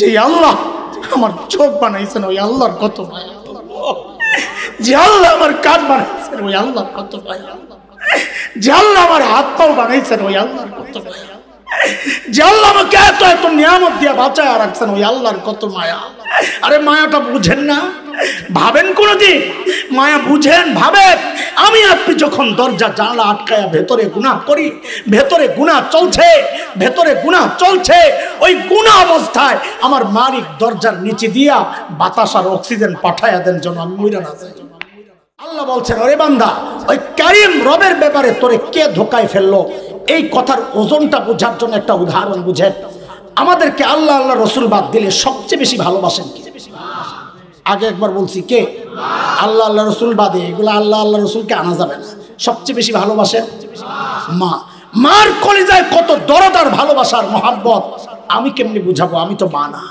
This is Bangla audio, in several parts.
যে আল্লাহ আমার চোখ বানাইছেন ওই আল্লাহর কত মায়া, যে আল্লাহ আমার কান বানাইছেন ওই আল্লাহর কত মায়া, যে আল্লাহ আমার হাত পাও বানাইছেন ওই আল্লাহর কত মায়া, যে আল্লাহ আমাকে এত এত নিয়ামত দিয়ে বাঁচায় রাখছেন ওই আল্লাহর কত মায়া। আরে মায়াটা বুঝেন না? ভাবেন কোনদিন? মায়া বুঝেন? ভাবেন? আমি আপনি যখন দরজা জানলা আটকায়া ভেতরে গুনাহ করি, ভেতরে গুনাহ চলছে, ভেতরে গুনাহ চলছে, ওই গুনাহ অবস্থায় আমার মালিক দরজার নিচে দিয়া বাতাস আর অক্সিজেন পাঠায়া দেন যেন আমি মইরা না যাই। আল্লাহ বলছেন, ওরে বান্দা, ওই কারিম রবের ব্যাপারে তোরে কে ধোকায় ফেললো, এই কথার ওজনটা বোঝার জন্য একটা উদাহরণ বুঝেন। আমাদেরকে আল্লাহ আল্লাহ রসুল বাদ দিলে সবচেয়ে বেশি ভালোবাসেন কি? আগে একবার বলছি, কে? আল্লাহ আল্লাহ রসুল বাদে এগুলো আল্লাহ আল্লাহ রসুলকে আনা যাবে না। সবচেয়ে বেশি ভালোবাসেন মা। মার কলিজায় কত দরদ আর ভালোবাসার মহাব্বত আমি কেমনি বুঝাবো? আমি তো মা না,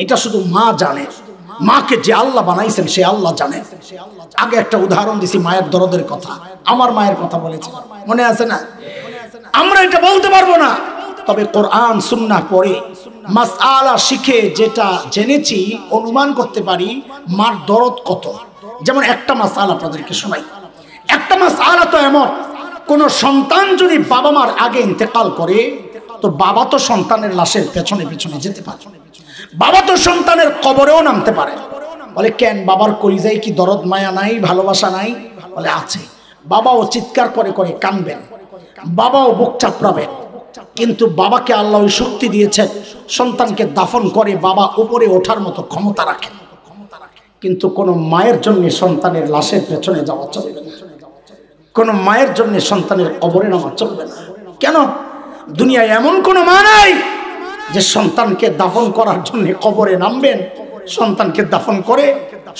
এটা শুধু মা জানে। মাকে যে আল্লাহ বানাইছেন সে আল্লাহ জানে। আগে একটা উদাহরণ দিছি মায়ের দরদের কথা, আমার মায়ের কথা বলেছি, মনে আছে না? আমরা এটা বলতে পারবো না, তবে কোরআন সুন্নাহ পড়ে মাসআলা শিখে যেটা জেনেছি অনুমান করতে পারি মার দরদ কত। যেমন একটা মাসআলা আপনাদেরকে শোনাই। একটা মাসআলা তো এমন, কোন সন্তান যদি বাবা মার আগে ইন্তেকাল করে তো বাবা তো সন্তানের লাশের পেছনে পেছনে যেতে পারে, বাবা তো সন্তানের কবরেও নামতে পারে। বলে কেন? বাবার কলিজায় কি দরদ মায়া নাই, ভালোবাসা নাই? বলে আছে। বাবাও চিৎকার করে করে কাঁদবেন, বাবাও বুক চাপড়াবেন, কিন্তু বাবাকে আল্লাহ ওই শক্তি দিয়েছেন সন্তানকে দাফন করে বাবা উপরে ওঠার মতো ক্ষমতা রাখেন। কিন্তু কোন মায়ের জন্য সন্তানের লাশের পেছনে যাওয়া চলবে না, কোন মায়ের জন্য সন্তানের কবরে নামা চলবে না। কেন? দুনিয়ায় এমন কোন মা নাই যে সন্তানকে দাফন করার জন্য কবরে নামবেন, সন্তানকে দাফন করে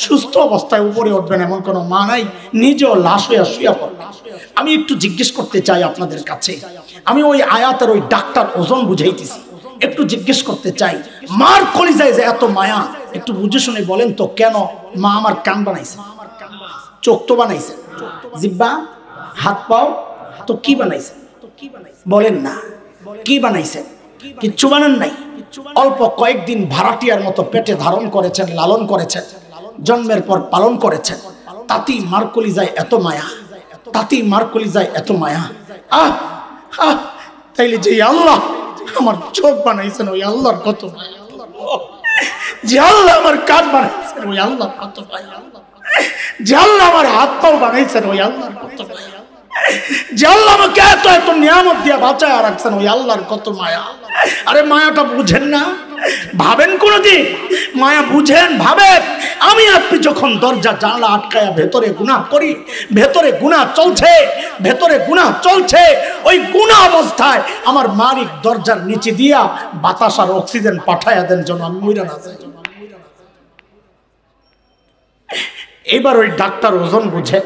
সুস্থ অবস্থায় উপরে উঠবেন, এমন কোন মা নাই। নিজেও লাশ হইয়া শুয়া পড়বেন। আমি একটু জিজ্ঞেস করতে চাই আপনাদের কাছে, আমি ওই আয়াতের ওই ডাক্তার ওজন বুঝাইতেছি, একটু জিজ্ঞেস করতে চাই, মার কলিজায় যে এত মায়া, একটু বুঝে শুনে বলেন তো কেন মা আমার কান বানাইছে, চোখ তো বানাইছে, জিহ্বা, হাত পাও, তো কি বানাইছে? বলেন না, কি বানাইছে? কিচ্ছু বানান নাই। অল্প কয়েকদিন ভাড়াটিয়ার মতো পেটে ধারণ করেছেন, লালন করেছেন, জন্মের পর পালন করেছেন, তাতেই মার কলিজায় এত মায়া, তাতেই মার কলিজায় এত মায়া। আহ আহ তাইলে যে আল্লাহ আমার চোখ বানাইছেন ওই আল্লাহর কত মায়া, যে আল্লাহ আমার কান বানাইছেন ওই আল্লাহর কত মায়া, যে আল্লাহ আমার হাত পাও বানাইছেন ওই আল্লাহর কত মায়া, যে আল্লাহ আমাকে এত এত নিয়ামত দিয়ে বাঁচায় রাখছেন ওই আল্লাহর কত মায়া। আরে মায়াটা বুঝেন না? ভাবেন কোনদিন? মায়া বুঝেন? ভাবেন? আমি আপনি যখন দরজা জানলা আটকায়া ভেতরে গুনাহ করি, ভেতরে গুনাহ চলছে, ভেতরে গুনাহ চলছে, ওই গুনাহ অবস্থায় আমার মালিক দরজার নিচে দিয়া বাতাস আর অক্সিজেন পাঠায়া দেন যেন আমি মইরা না যাই। এবার ওই ডাক্তার ওজন বুঝে।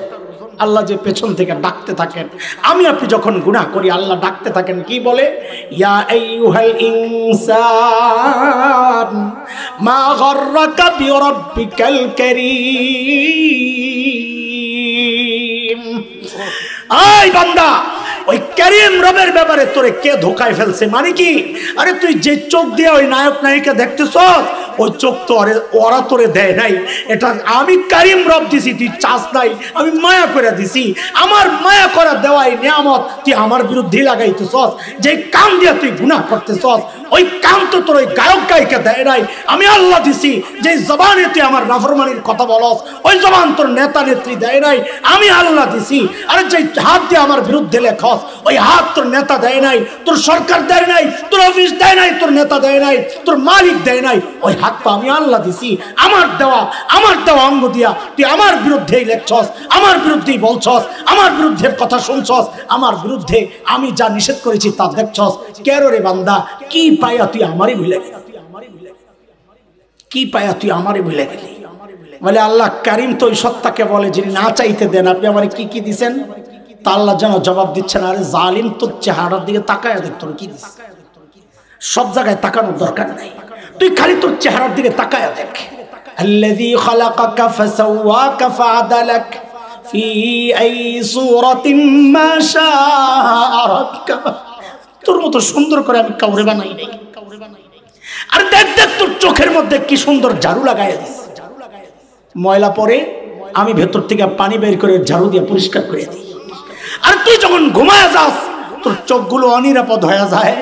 আল্লাহ যে পেছন থেকে ডাকতে থাকেন, আমি আপনি যখন গুনাহ করি আল্লাহ ডাকতে থাকেন, কি বলে? ইয়া আইয়ুহাল ইনসান মা গাররাকা বিরাব্বিকাল কারীম। আয় বান্দা, ওই কারীম রবের ব্যাপারে তোরে কে ধোকায় ফেলছে? মানে কি? আরে তুই যে চোখ দিয়ে ওই নায়ক নায়িকা দেখতেছ, ওই চোখ তো ওরা তোরে দেয় নাই, এটা আমি কারীম রব দিছি, তুই চাস নাই, আমি মায়া করে দিছি। আমার মায়া করা দেওয়াই নিয়ামত তুই আমার বিরুদ্ধে লাগাইতেছস। যে কান দিয়ে তুই গুনাহ করতেছস, ওই কান তো তোর ওই গায়ক গায়িকা দেয় নাই, আমি আল্লাহ দিছি। যে জবানে তুই আমার নাফরমানির কথা বলস, ওই জবান তোর নেতা নেত্রী দেয় নাই, আমি আল্লাহ দিছি। আরে যে হাত দিয়ে আমার বিরুদ্ধে লেখস, ওই হাত তোর নেতা দেয় নাই, তোর সরকার দেয় নাই, তোর অফিস দেয় নাই, তোর নেতা দেয় নাই, তোর মালিক দেয় নাই, ওই হাত তো আমি আল্লাহ দিছি। আমার দেওয়া অঙ্গ দিয়া তুই আমার বিরুদ্ধেই লেখছস, আমার বিরুদ্ধেই বলছস, আমার বিরুদ্ধে কথা শুনছস, আমার বিরুদ্ধে আমি যা নিষেধ করেছি তা দেখছস। কেন রে বান্দা, কি পাইয়া তুই আমারই ভুলে গেলি? কি পাইয়া তুই আমারই ভুলে গেলি? বলে আল্লাহ কারীম তো ওই সত্তাকে বলে যিনি না চাইতে দেন, আপনি আমার কি কি দিছেন? তা আল্লাহ যেন জবাব দিচ্ছেন, আরে জালিম, তোর চেহারার দিকে তাকায় দেখ, তোর কি দিস। সব জায়গায় তাকানোর দরকার নাই, তুই খালি তোর চেহারার দিকে তাকায় দেখ। আল্লাযী খালাকাকা ফাসাওয়াকা ফাআদালাক ফি আই সূরাতিন মা শাআ রাক্কাবা। তোর মতো সুন্দর করে আমি কাউরে বানাই নাই। আর দেখ দেখ তোর চোখের মধ্যে কি সুন্দর ঝাড়ু লাগাই দিস, ময়লা পরে আমি ভেতর থেকে পানি বের করে ঝাড়ু দিয়ে পরিষ্কার করে দিই। আর তুই যখন ঘুমায় যাস তোর চোখগুলো অনিরাপদ হয়ে যায়,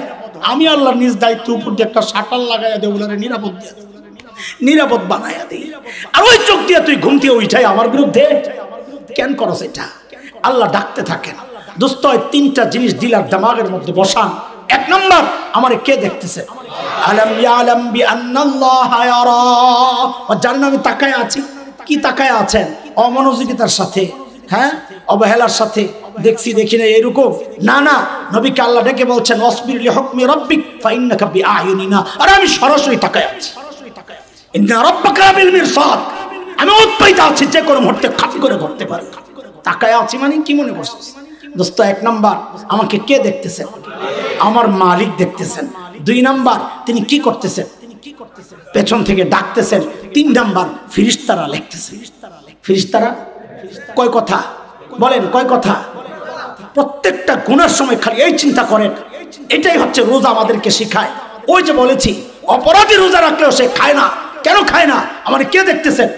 আমি আল্লাহ নিজ দায়িত্ব উপর দিয়ে একটা শাটার লাগাইয়া দেয়, ওগুলো নিরাপদ দিয়ে নিরাপদ বানাইয়া দিই। আর ওই চোখ দিয়ে তুই ঘুম থেকে উঠাই আমার বিরুদ্ধে কেন করস এটা? আল্লাহ ডাকতে থাকেন। দোস্ত তিনটা জিনিস দিলার দিমাগের মধ্যে বসান। এক নম্বর, আমারে কে দেখতেছে? আলাম ইয়ালাম বিআন্নাল্লাহা ইয়ারা। জানেন আমি তাকায় আছি, কি তাকায় আছেন? অমনোযোগিতার সাথে, হ্যাঁ, অবহেলার সাথে, দেখছি দেখি না এরকম না। না, নবীকে আল্লাহ ডেকে বলছেন ওয়াসবির লিহুকমি রাব্বিক ফাইন্নাকা বিআয়ুনিনা। আর আমি সরাসরি তাকায় আছি। ইন্না রাব্বাকা বিল মিরসাদ। আমি উৎপাইতা আছি, যে কোনো মুহূর্তে খাপ করে ধরতে পারি। তাকায় আছি মানে কি মনে করছিস? দোস্ত এক নাম্বার, আমাকে কে দেখতেছেন? আমার মালিক দেখতেছেন। দুই নাম্বার, তিনি কি করতেছেন? পেছন থেকে ডাকতেছেন। তিন নাম্বার, ফেরেশতারা লিখতেছে। ফেরেশতারা কয় কথা বলেন, কয় কথা? প্রত্যেকটা গুনার সময় খালি এই চিন্তা করেন। এটাই হচ্ছে রোজা আমাদেরকে শেখায়। ওই যে বলেছি অপরাধী রোজা রাখলেও সে খায় না। কেন খায় না? আমার কে দেখতেছেন?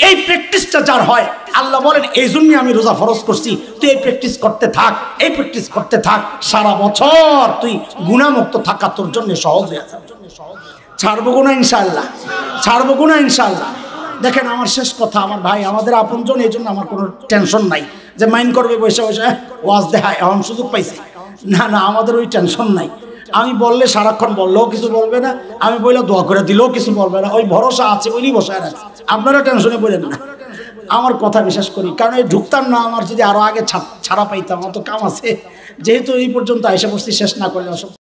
এই প্র্যাকটিসটা যার হয়, আল্লাহ বলেন এই জন্য আমি রোজা ফরজ করছি, তুই এই প্র্যাকটিস করতে থাক, এই প্র্যাকটিস করতে থাক, সারা বছর তুই গুনাহমুক্ত থাকা তোর জন্য সহজ হয়ে যাবে। ছাড়বো গুনাহ ইনশাআল্লাহ, ছাড়বো গুনাহ ইনশাআল্লাহ। দেখেন আমার শেষ কথা, আমার ভাই আমাদের আপনজন, এই জন্য আমার কোনো টেনশন নাই যে মাইন্ড করবে বসে বসে ওয়াজ দেখায় এখন সুযোগ পাইছে। না না, আমাদের ওই টেনশন নাই। আমি বললে সারাক্ষণ বললেও কিছু বলবে না, আমি বললে দোয়া করে দিলেও কিছু বলবে না। ওই ভরসা আছে, ওইনি বসায় রাখছে। আপনারা টেনশনে পড়েন না, আমার কথা বিশ্বাস করি। কারণ এই ঢুকতাম না, আমার যদি আরো আগে ছাড়া পাইতাম, অত কাম আছে। যেহেতু এই পর্যন্ত আইসা বসছি, শেষ না করলে অসব